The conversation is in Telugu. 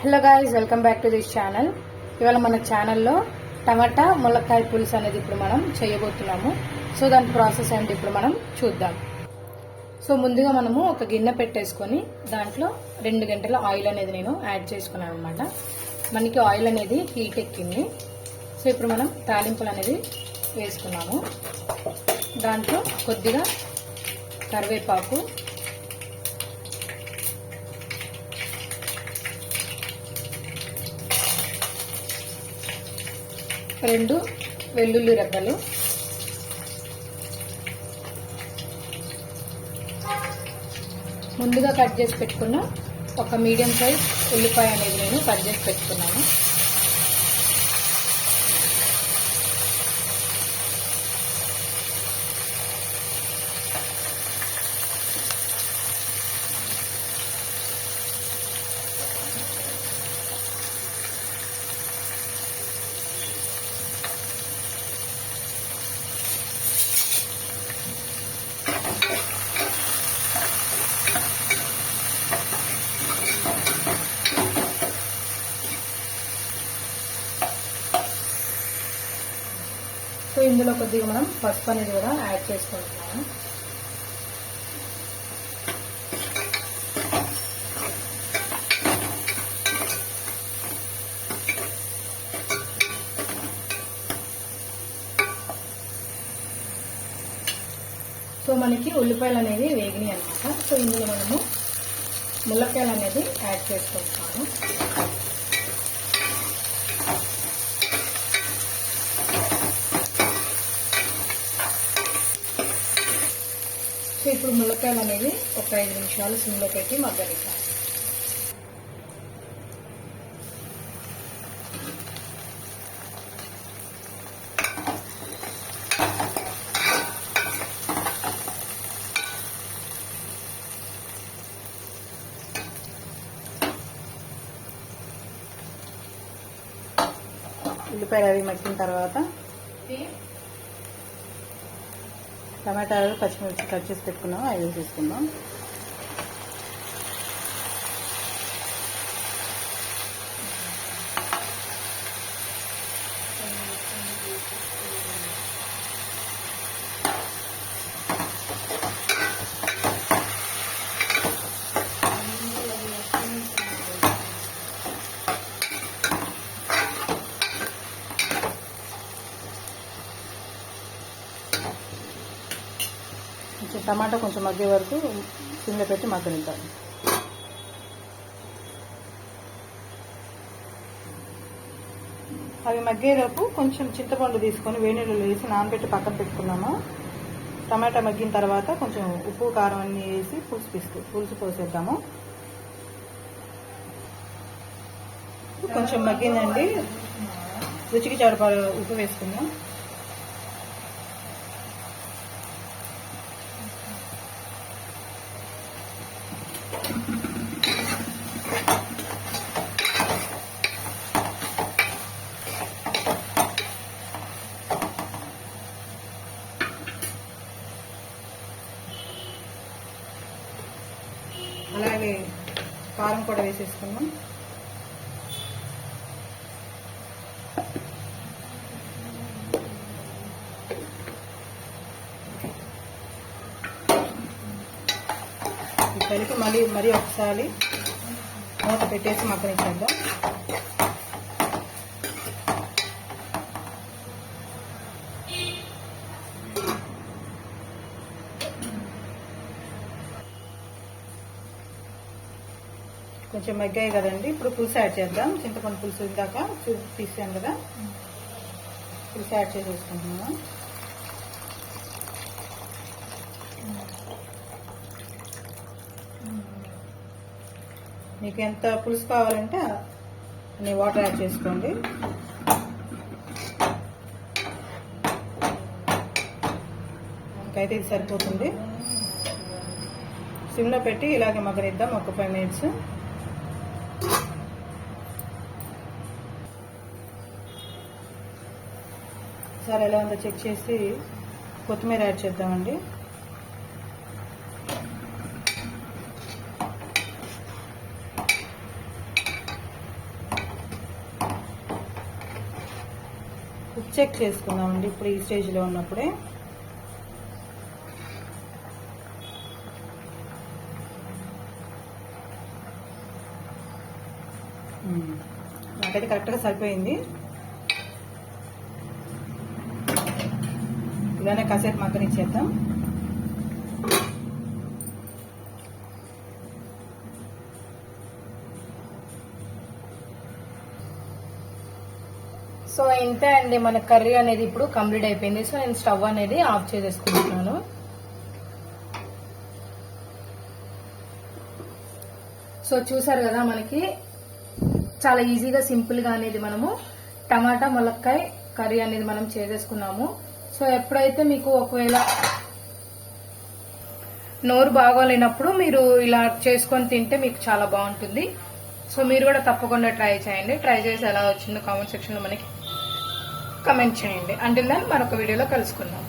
Hello guys, welcome back to this channel. ఇవాళ మన ఛానల్లో టమాటా ములక్కాయ పులుసు అనేది ఇప్పుడు మనం చేయబోతున్నాము. సో దాని ప్రాసెస్ ఏంటి ఇప్పుడు మనం చూద్దాం. సో ముందుగా మనము ఒక గిన్నె పెట్టేసుకొని దాంట్లో 2 గంటల ఆయిల్ అనేది నేను యాడ్ చేసుకున్నాను అనమాట. మనకి ఆయిల్ అనేది హీట్ ఎక్కింది. సో ఇప్పుడు మనం తాలింపులు అనేది వేసుకున్నాము. దాంట్లో కొద్దిగా కరివేపాకు, రెండు వెల్లుల్లి రెబ్బలు, ముందుగా కట్ చేసి పెట్టుకున్న ఒక మీడియం సైజ్ ఉల్లిపాయ అనేది నేను కట్ చేసి పెట్టుకున్నాను. సో ఇందులో కొద్దిగా మనం పసుపు అనేది కూడా యాడ్ చేసుకుంటున్నాము. సో మనకి ఉల్లిపాయలు అనేవి వేగినాయి అన్నమాట. సో ఇందులో మనము ములక్కాయలు అనేది యాడ్ చేసుకుంటున్నాము. సో ఇప్పుడు ములక్కాయలు అనేవి ఒక 5 నిమిషాలు సిమ్లో పెట్టి మగ్గనిద్దాం. ఉల్లిపాయలు అవి మగ్గిన తర్వాత టమాటాలు, పచ్చిమిర్చి కట్ చేసి పెట్టుకున్నాము, అవి వేసేసుకుందాం. టమాటా కొంచెం మగ్గే వరకు సిమ్లో పెట్టి మగ్గనిద్దాం. అవి మగ్గేలోపు కొంచెం చింతపండు తీసుకొని వేడినీళ్ళు వేసి నానబెట్టి పక్కన పెట్టుకున్నాము. టమాటా మగ్గిన తర్వాత కొంచెం ఉప్పు, కారం అన్నీ వేసి పులుసు పోసేద్దాము. కొంచెం మగ్గిందండి, రుచికి సరిపడా ఉప్పు వేసుకుందాం. అలాగే కారం కూడా వేసేసుకున్నాం. కలిపి మరీ ఒకసారి మూత పెట్టేసి మగ్గనిచ్చేద్దాం. కొంచెం మగ్గాయి కదండి, ఇప్పుడు పులుసు యాడ్ చేద్దాం. చింతపండు పులుసు ఇందాక తీసాను కదా, పులుసు యాడ్ చేసేసుకుంటున్నాము. మీకు ఎంత పులుసు కావాలంటే అన్ని వాటర్ యాడ్ చేసుకోండి. మనకైతే ఇది సరిపోతుంది. సిమ్లో పెట్టి ఇలాగే మగ్గనిద్దాం ఒక 5 మినిట్స్. సరే, ఎలా ఉందో చెక్ చేసి కొత్తిమీర యాడ్ చేద్దామండి. చెక్ చేసుకుందామండి ఇప్పుడు ఈ స్టేజ్లో ఉన్నప్పుడే. నాకైతే కరెక్ట్గా సరిపోయింది. ఇలానే కాసేపు మగ్గనిచ్చేద్దాం. సో ఇంతే అండి, మన కర్రీ అనేది ఇప్పుడు కంప్లీట్ అయిపోయింది. సో నేను స్టవ్ అనేది ఆఫ్ చేసేసుకుంటున్నాను. సో చూసారు కదా, మనకి చాలా ఈజీగా సింపుల్గా అనేది మనము టమాటా ములక్కాయ కర్రీ అనేది మనం చేసేసుకున్నాము. సో ఎప్పుడైతే మీకు ఒకవేళ నోరు బాగోలేనప్పుడు మీరు ఇలా చేసుకొని తింటే మీకు చాలా బాగుంటుంది. సో మీరు కూడా తప్పకుండా ట్రై చేయండి. ట్రై చేసి ఎలా వచ్చిందో కామెంట్ సెక్షన్లో మనకి కమెంట్ చేయండి. అంటిల్ దెన్ మరొక వీడియోలో కలుసుకుందాం.